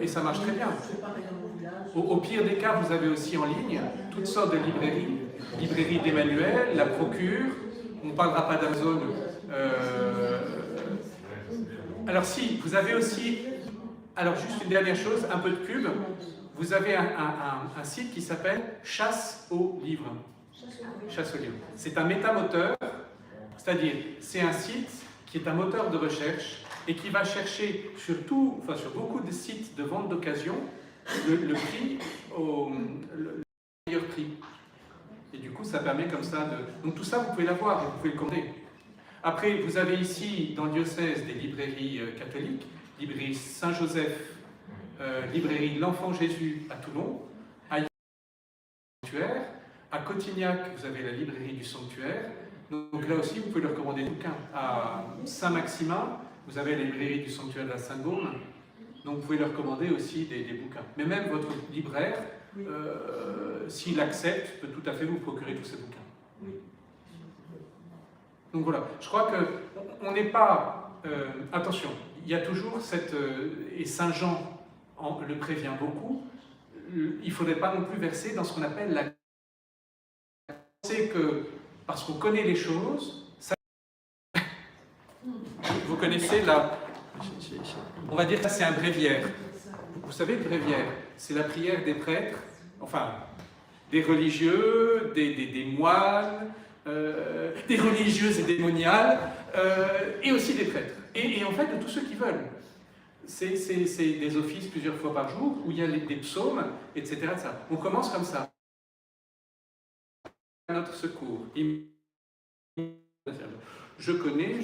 et ça marche très bien. Au pire des cas, vous avez aussi en ligne toutes sortes de librairies. Librairie d'Emmanuel, la Procure, on ne parlera pas d'Amazon. Alors si, vous avez aussi, alors juste une dernière chose, un peu de pub, vous avez un site qui s'appelle Chasse aux livres. Chasse aux livres. C'est un métamoteur, c'est-à-dire c'est un site qui est un moteur de recherche et qui va chercher sur beaucoup de sites de vente d'occasion le prix le meilleur prix. Et du coup, ça permet comme ça de... Donc tout ça, vous pouvez l'avoir et vous pouvez le commander. Après, vous avez ici, dans le diocèse, des librairies catholiques, librairie Saint-Joseph, librairie de l'Enfant Jésus à Toulon, à Sanctuaire, à Cotignac, vous avez la librairie du Sanctuaire. Donc là aussi, vous pouvez leur commander des bouquins. À Saint-Maximin, vous avez la librairie du Sanctuaire de la Sainte-Baume. Donc vous pouvez leur commander aussi des bouquins. Mais même votre libraire, s'il accepte, peut tout à fait vous procurer tous ces bouquins. Donc voilà, je crois qu'on n'est pas... attention, il y a toujours cette... et Saint Jean le prévient beaucoup, il ne faudrait pas non plus verser dans ce qu'on appelle la... C'est que, parce qu'on connaît les choses, ça... Vous connaissez la... On va dire que c'est un bréviaire. Vous savez, le bréviaire, c'est la prière des prêtres, enfin, des religieux, des moines, des religieuses et des moniales, et aussi des prêtres. Et en fait, de tous ceux qui veulent. C'est des offices plusieurs fois par jour, où il y a des psaumes, etc. On commence comme ça. À notre secours. Je connais.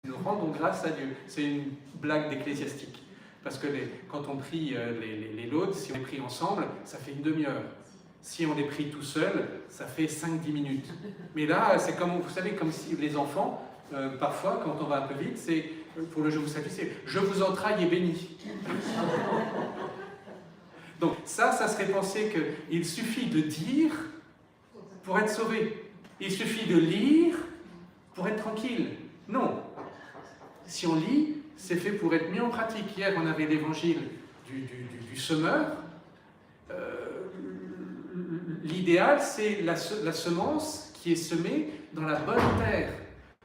Nous rendons grâce à Dieu. C'est une blague d'ecclésiastique. Parce que quand on prie les laudes, si on les prie ensemble, ça fait une demi-heure. Si on les prie tout seul, ça fait 5-10 minutes. Mais là, c'est comme, vous savez, comme si les enfants, parfois, quand on va un peu vite, c'est, pour le Je vous salue, c'est Je vous entraille et bénis. Donc ça serait penser qu'il suffit de dire pour être sauvé. Il suffit de lire pour être tranquille. Non. Si on lit, c'est fait pour être mis en pratique. Hier, on avait l'évangile du semeur. L'idéal, c'est la semence qui est semée dans la bonne terre,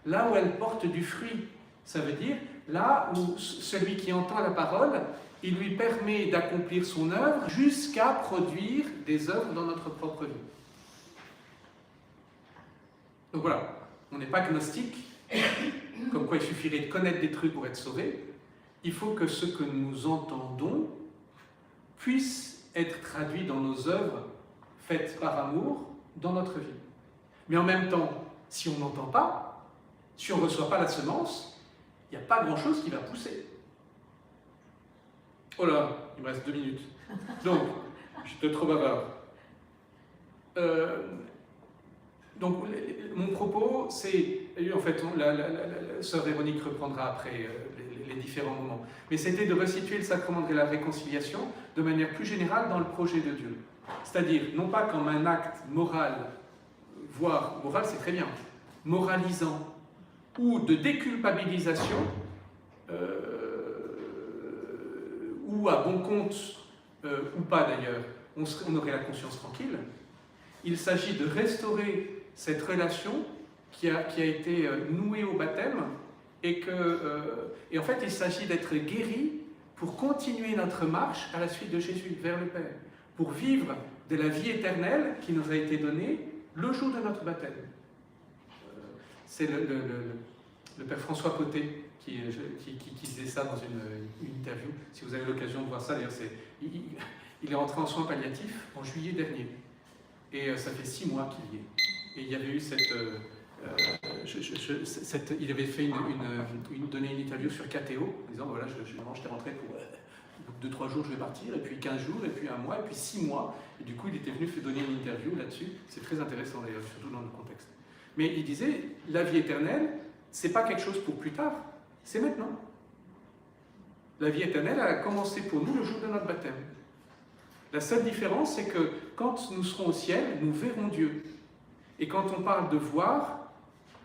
là où elle porte du fruit. Ça veut dire là où celui qui entend la parole, il lui permet d'accomplir son œuvre jusqu'à produire des œuvres dans notre propre vie. Donc voilà, on n'est pas gnostique, comme quoi il suffirait de connaître des trucs pour être sauvé, il faut que ce que nous entendons puisse être traduit dans nos œuvres faites par amour dans notre vie. Mais en même temps, si on n'entend pas, si on ne reçoit pas la semence, il n'y a pas grand-chose qui va pousser. Oh là, il me reste 2 minutes. Donc, j'étais trop bavard. Donc, mon propos, c'est, en fait, la sœur Véronique reprendra après les différents moments, mais c'était de resituer le sacrement de la réconciliation de manière plus générale dans le projet de Dieu. C'est-à-dire, non pas comme un acte moral, voire moral c'est très bien, moralisant, ou de déculpabilisation, ou à bon compte, ou pas d'ailleurs, on aurait la conscience tranquille. Il s'agit de restaurer cette relation qui a été nouée au baptême et en fait il s'agit d'être guéri pour continuer notre marche à la suite de Jésus vers le Père, pour vivre de la vie éternelle qui nous a été donnée le jour de notre baptême. C'est le Père François Côté qui disait ça dans une interview. Si vous avez l'occasion de voir ça, d'ailleurs, il est rentré en soins palliatifs en juillet dernier. Et ça fait 6 mois qu'il y est. Et il y avait eu il avait fait donné une interview sur KTO, en disant voilà, j'étais rentré pour 2-3 jours, je vais partir, et puis 15 jours, et puis 1 mois, et puis 6 mois. Et du coup, il était venu donner une interview là-dessus. C'est très intéressant d'ailleurs, surtout dans le contexte. Mais il disait la vie éternelle, c'est pas quelque chose pour plus tard, c'est maintenant. La vie éternelle, elle a commencé pour nous le jour de notre baptême. La seule différence, c'est que quand nous serons au ciel, nous verrons Dieu. Et quand on parle de voir,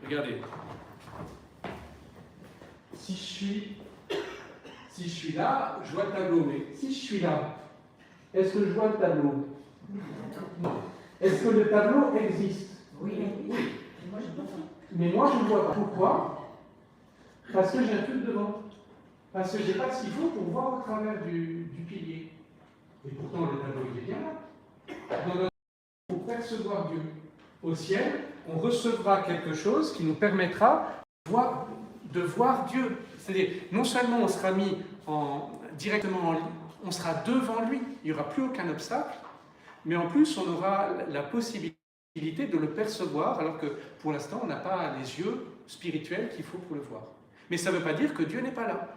regardez, si je suis là, je vois le tableau, mais si je suis là, est-ce que je vois le tableau? Non. Est-ce que le tableau existe? Oui. Mais moi, je ne le vois pas. Pourquoi? Parce que j'ai un truc devant. Parce que je n'ai pas ce qu'il faut pour voir au travers du pilier. Et pourtant, le tableau, il est bien là. Dans notre vie, pour percevoir Dieu au ciel, on recevra quelque chose qui nous permettra de voir Dieu. C'est-à-dire, non seulement on sera mis directement en ligne, on sera devant lui, il n'y aura plus aucun obstacle, mais en plus, on aura la possibilité de le percevoir, alors que pour l'instant, on n'a pas les yeux spirituels qu'il faut pour le voir. Mais ça ne veut pas dire que Dieu n'est pas là.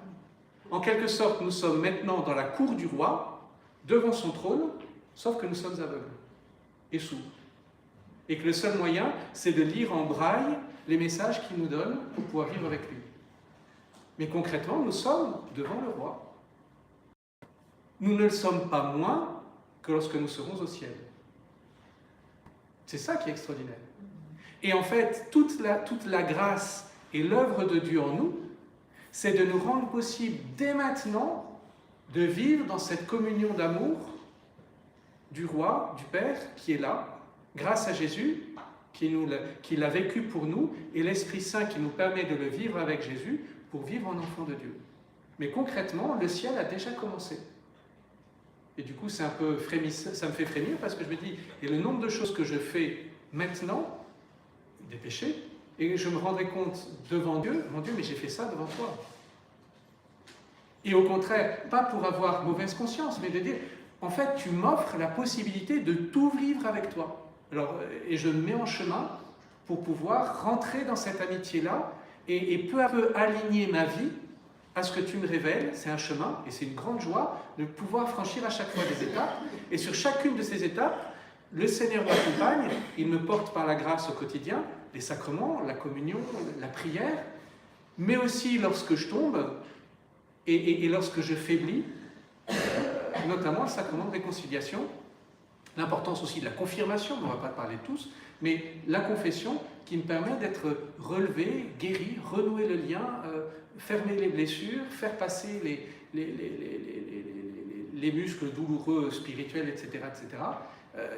En quelque sorte, nous sommes maintenant dans la cour du roi, devant son trône, sauf que nous sommes aveugles et sourds. Et que le seul moyen, c'est de lire en braille les messages qu'il nous donne pour pouvoir vivre avec lui. Mais concrètement, nous sommes devant le roi. Nous ne le sommes pas moins que lorsque nous serons au ciel. C'est ça qui est extraordinaire. Et en fait, toute la grâce et l'œuvre de Dieu en nous, c'est de nous rendre possible dès maintenant de vivre dans cette communion d'amour du roi, du Père, qui est là, grâce à Jésus, qui l'a vécu pour nous, et l'Esprit Saint qui nous permet de le vivre avec Jésus pour vivre en enfant de Dieu. Mais concrètement, le ciel a déjà commencé. Et du coup, c'est un peu ça me fait frémir parce que je me dis, il y a le nombre de choses que je fais maintenant, des péchés, et je me rendrai compte devant Dieu, mon Dieu, mais j'ai fait ça devant toi. Et au contraire, pas pour avoir mauvaise conscience, mais de dire, en fait, tu m'offres la possibilité de tout vivre avec toi. Alors, et je me mets en chemin pour pouvoir rentrer dans cette amitié-là et peu à peu aligner ma vie à ce que tu me révèles. C'est un chemin et c'est une grande joie de pouvoir franchir à chaque fois des étapes. Et sur chacune de ces étapes, le Seigneur m'accompagne, il me porte par la grâce au quotidien, les sacrements, la communion, la prière, mais aussi lorsque je tombe et lorsque je faiblis, notamment le sacrement de réconciliation, l'importance aussi de la confirmation, on ne va pas parler de tous, mais la confession qui me permet d'être relevé, guéri, renouer le lien, fermer les blessures, faire passer les muscles douloureux, spirituels, etc. etc.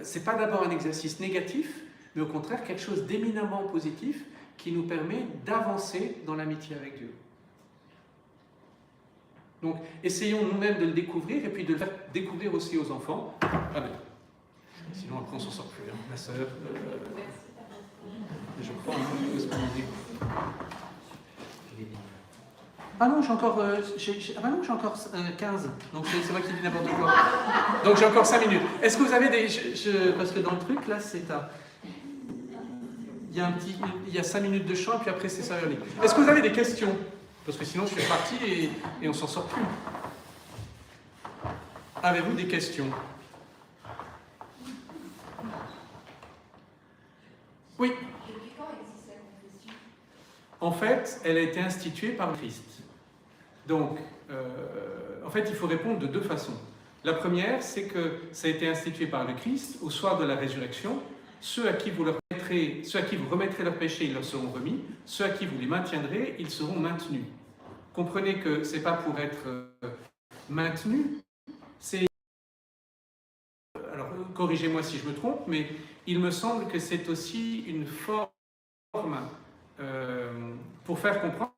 Ce n'est pas d'abord un exercice négatif, mais au contraire quelque chose d'éminemment positif qui nous permet d'avancer dans l'amitié avec Dieu. Donc, essayons nous-mêmes de le découvrir et puis de le faire découvrir aussi aux enfants. Amen. Sinon, après, on s'en sort plus. Hein. Ma sœur, je crois un peu ce qu'on dit. Ah non, j'ai encore, ah bah non, j'ai encore 15, donc c'est moi qui dis n'importe quoi. Donc j'ai encore 5 minutes. Est-ce que vous avez des... parce que dans le truc, là, c'est à... Il y a 5 minutes de chant, et puis après c'est ça. Est-ce que vous avez des questions? Parce que sinon je suis parti et on s'en sort plus. Avez-vous des questions? Oui. Depuis quand existe la confession? En fait, elle a été instituée par le Christ. Donc, en fait, il faut répondre de deux façons. La première, c'est que ça a été institué par le Christ au soir de la résurrection. Ceux à qui vous remettrez leurs péchés, ils leur seront remis. Ceux à qui vous les maintiendrez, ils seront maintenus. Comprenez que ce n'est pas pour être maintenu, c'est... Alors, corrigez-moi si je me trompe, mais il me semble que c'est aussi une forme pour faire comprendre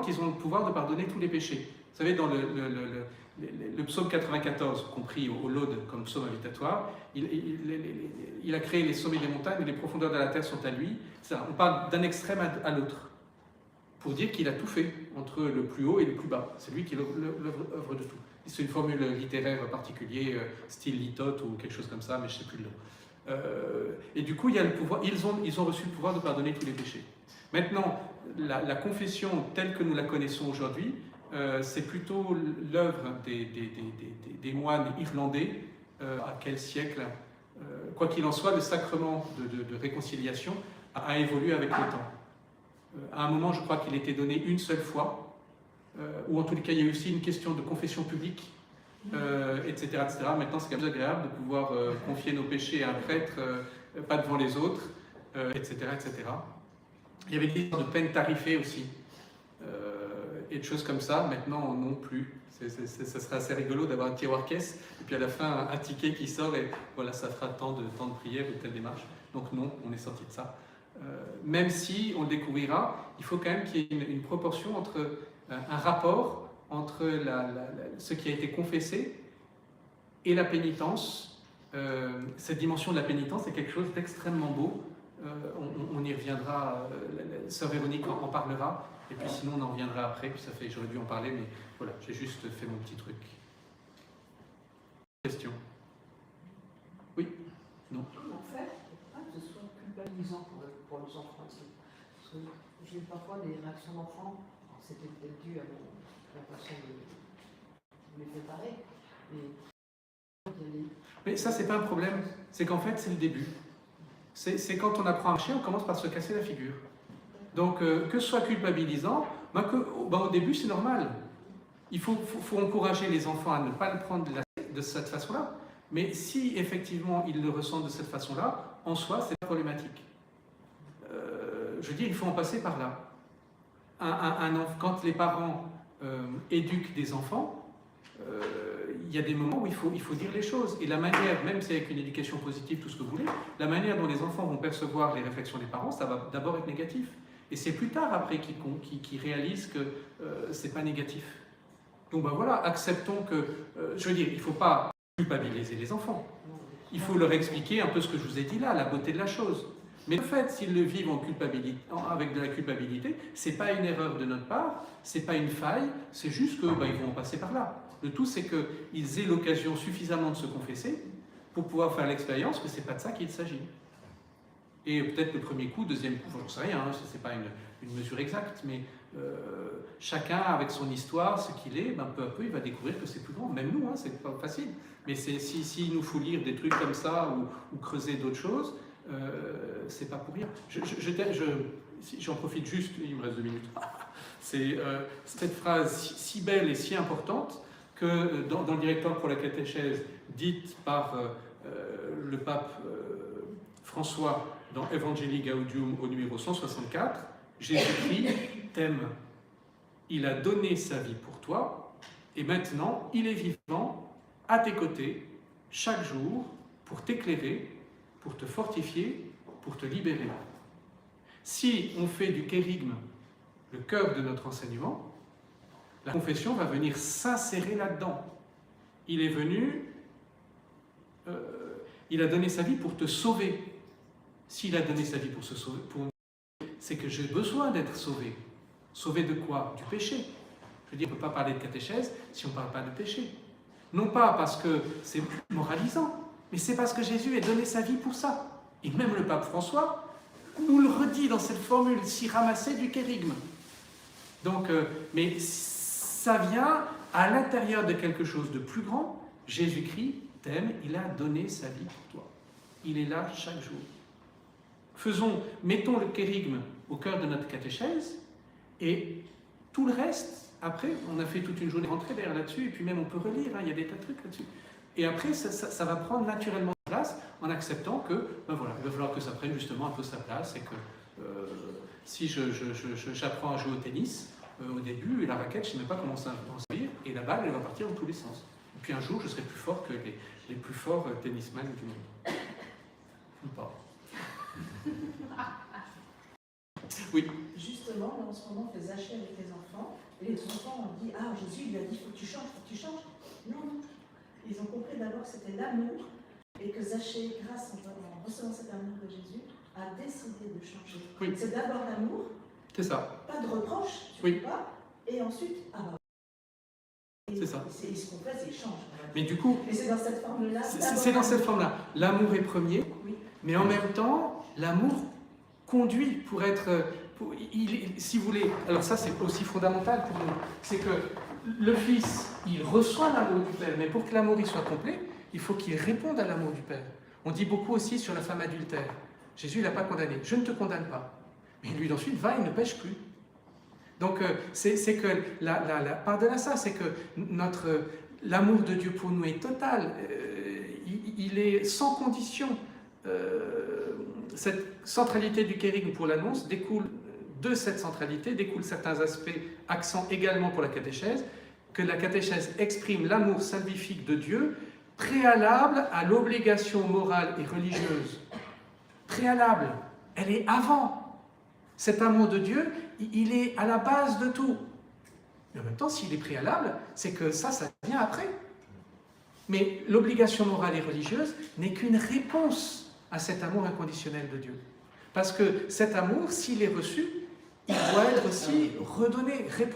qu'ils ont le pouvoir de pardonner tous les péchés. Vous savez, dans le psaume 94, compris au Laude comme psaume invitatoire, il a créé les sommets des montagnes et les profondeurs de la terre sont à lui. On parle d'un extrême à l'autre, pour dire qu'il a tout fait entre le plus haut et le plus bas. C'est lui qui est l'œuvre de tout. C'est une formule littéraire particulière, style litote ou quelque chose comme ça, mais je ne sais plus le nom. Et du coup, il y a le pouvoir, ils ont reçu le pouvoir de pardonner tous les péchés. Maintenant, la confession telle que nous la connaissons aujourd'hui, c'est plutôt l'œuvre des moines irlandais. À quel siècle? Quoi qu'il en soit, le sacrement de réconciliation a évolué avec le temps. À un moment, je crois qu'il était donné une seule fois, ou en tout cas, il y a eu aussi une question de confession publique, etc., etc. Maintenant, c'est quand même plus agréable de pouvoir confier nos péchés à un prêtre, pas devant les autres, etc., etc. Il y avait des histoires de peines tarifées aussi, et de choses comme ça. Maintenant, non plus. Ça serait assez rigolo d'avoir un tiroir-caisse, et puis à la fin, un ticket qui sort, et voilà, ça fera tant de prière ou telle démarche. Donc non, on est sorti de ça. Même si on le découvrira, il faut quand même qu'il y ait une proportion entre un rapport entre ce qui a été confessé et la pénitence. Cette dimension de la pénitence est quelque chose d'extrêmement beau. On y reviendra, sœur Véronique en parlera, et puis sinon on en reviendra après, puis j'aurais dû en parler, mais voilà, j'ai juste fait mon petit truc. Question? Oui? Non? En fait, pas que ce soit culpabilisant pour les enfants aussi. Parce que j'ai eu parfois des réactions d'enfants, c'était peut-être dû à la façon de les préparer, mais ça, c'est pas un problème, c'est qu'en fait, c'est le début. C'est quand on apprend à marcher, on commence par se casser la figure. Donc, que ce soit culpabilisant, au début, c'est normal. Il faut encourager les enfants à ne pas le prendre de cette façon-là. Mais si, effectivement, ils le ressentent de cette façon-là, en soi, c'est pas problématique. Je veux dire, il faut en passer par là. Quand les parents éduquent des enfants, il y a des moments où il faut dire les choses. Et la manière, même si avec une éducation positive, tout ce que vous voulez, la manière dont les enfants vont percevoir les réflexions des parents, ça va d'abord être négatif. Et c'est plus tard, après, qu'ils réalisent que c'est pas négatif. Donc ben voilà, acceptons que... je veux dire, il ne faut pas culpabiliser les enfants. Il faut leur expliquer un peu ce que je vous ai dit là, la beauté de la chose. Mais le fait, s'ils le vivent avec de la culpabilité, ce n'est pas une erreur de notre part, ce n'est pas une faille, c'est juste qu'ils vont en passer par là. Le tout, c'est qu'ils aient l'occasion suffisamment de se confesser pour pouvoir faire l'expérience que ce n'est pas de ça qu'il s'agit. Et peut-être le premier coup, deuxième coup, je ne sais rien, hein, ce n'est pas une mesure exacte, mais chacun avec son histoire, ce qu'il est, peu à peu, il va découvrir que c'est plus grand. Même nous, hein, c'est pas facile. Mais s'il nous faut lire des trucs comme ça ou creuser d'autres choses, c'est pas pour rien. J'en profite juste, il me reste 2 minutes. C'est cette phrase si belle et si importante que dans le directoire pour la catéchèse, dite par le pape François dans Evangelii Gaudium au numéro 164, Jésus-Christ t'aime. Il a donné sa vie pour toi et maintenant il est vivant à tes côtés chaque jour pour t'éclairer, pour te fortifier, pour te libérer. Si on fait du kérigme le cœur de notre enseignement, la confession va venir s'insérer là-dedans. Il est venu, il a donné sa vie pour te sauver. S'il a donné sa vie pour se sauver, c'est que j'ai besoin d'être sauvé. Sauvé de quoi? Du péché. Je veux dire, on ne peut pas parler de catéchèse si on ne parle pas de péché. Non pas parce que c'est moralisant, mais c'est parce que Jésus a donné sa vie pour ça. Et même le pape François nous le redit dans cette formule si ramassée du kérigme. Donc, mais ça vient à l'intérieur de quelque chose de plus grand. Jésus-Christ t'aime, il a donné sa vie pour toi. Il est là chaque jour. Mettons le kérigme au cœur de notre catéchèse, et tout le reste, après, on a fait toute une journée rentrée derrière là-dessus, et puis même on peut relire, il y a des tas de trucs là-dessus. Et après, ça va prendre naturellement place en acceptant que, ben voilà, il va falloir que ça prenne justement un peu sa place, et que si j'apprends à jouer au tennis, au début, et la raquette, je ne sais même pas comment ça va servir, et la balle, elle va partir dans tous les sens. Et puis un jour, je serai plus fort que les plus forts tennisman du monde. Ou pas. Oui. Justement, là, en ce moment, on fait Zaché avec les enfants, et les enfants ont dit « Ah, Jésus lui a dit, il faut que tu changes, faut que tu changes. » Non, non. Ils ont compris d'abord que c'était l'amour, et que Zaché, grâce en recevant cet amour de Jésus, a décidé de changer. Oui. C'est d'abord l'amour, C'est ça. pas de reproche, tu Oui. vois pas, et ensuite, ah bah. C'est ça. Ils se confessent et ils changent. Mais du coup, Et c'est dans cette forme-là. c'est dans cette forme-là. L'amour est premier, Oui. mais en même temps, l'amour conduit pour être... si vous voulez, alors ça c'est aussi fondamental pour nous, c'est que le Fils, il reçoit l'amour du Père, mais pour que l'amour il soit complet, il faut qu'il réponde à l'amour du Père. On dit beaucoup aussi sur la femme adultère. Jésus, il n'a pas condamné. Je ne te condamne pas. Mais lui, ensuite, va et ne pêche plus. Donc, c'est que, par-delà ça, c'est que l'amour de Dieu pour nous est total. Il est sans condition. Cette centralité du kérigme pour l'annonce découle de cette centralité, découlent certains aspects, accents également pour la catéchèse, que la catéchèse exprime l'amour salvifique de Dieu, préalable à l'obligation morale et religieuse. Préalable, elle est avant. Cet amour de Dieu, il est à la base de tout. Mais en même temps, s'il est préalable, c'est que ça vient après. Mais l'obligation morale et religieuse n'est qu'une réponse à cet amour inconditionnel de Dieu. Parce que cet amour, s'il est reçu, il doit être aussi redonné, répondu.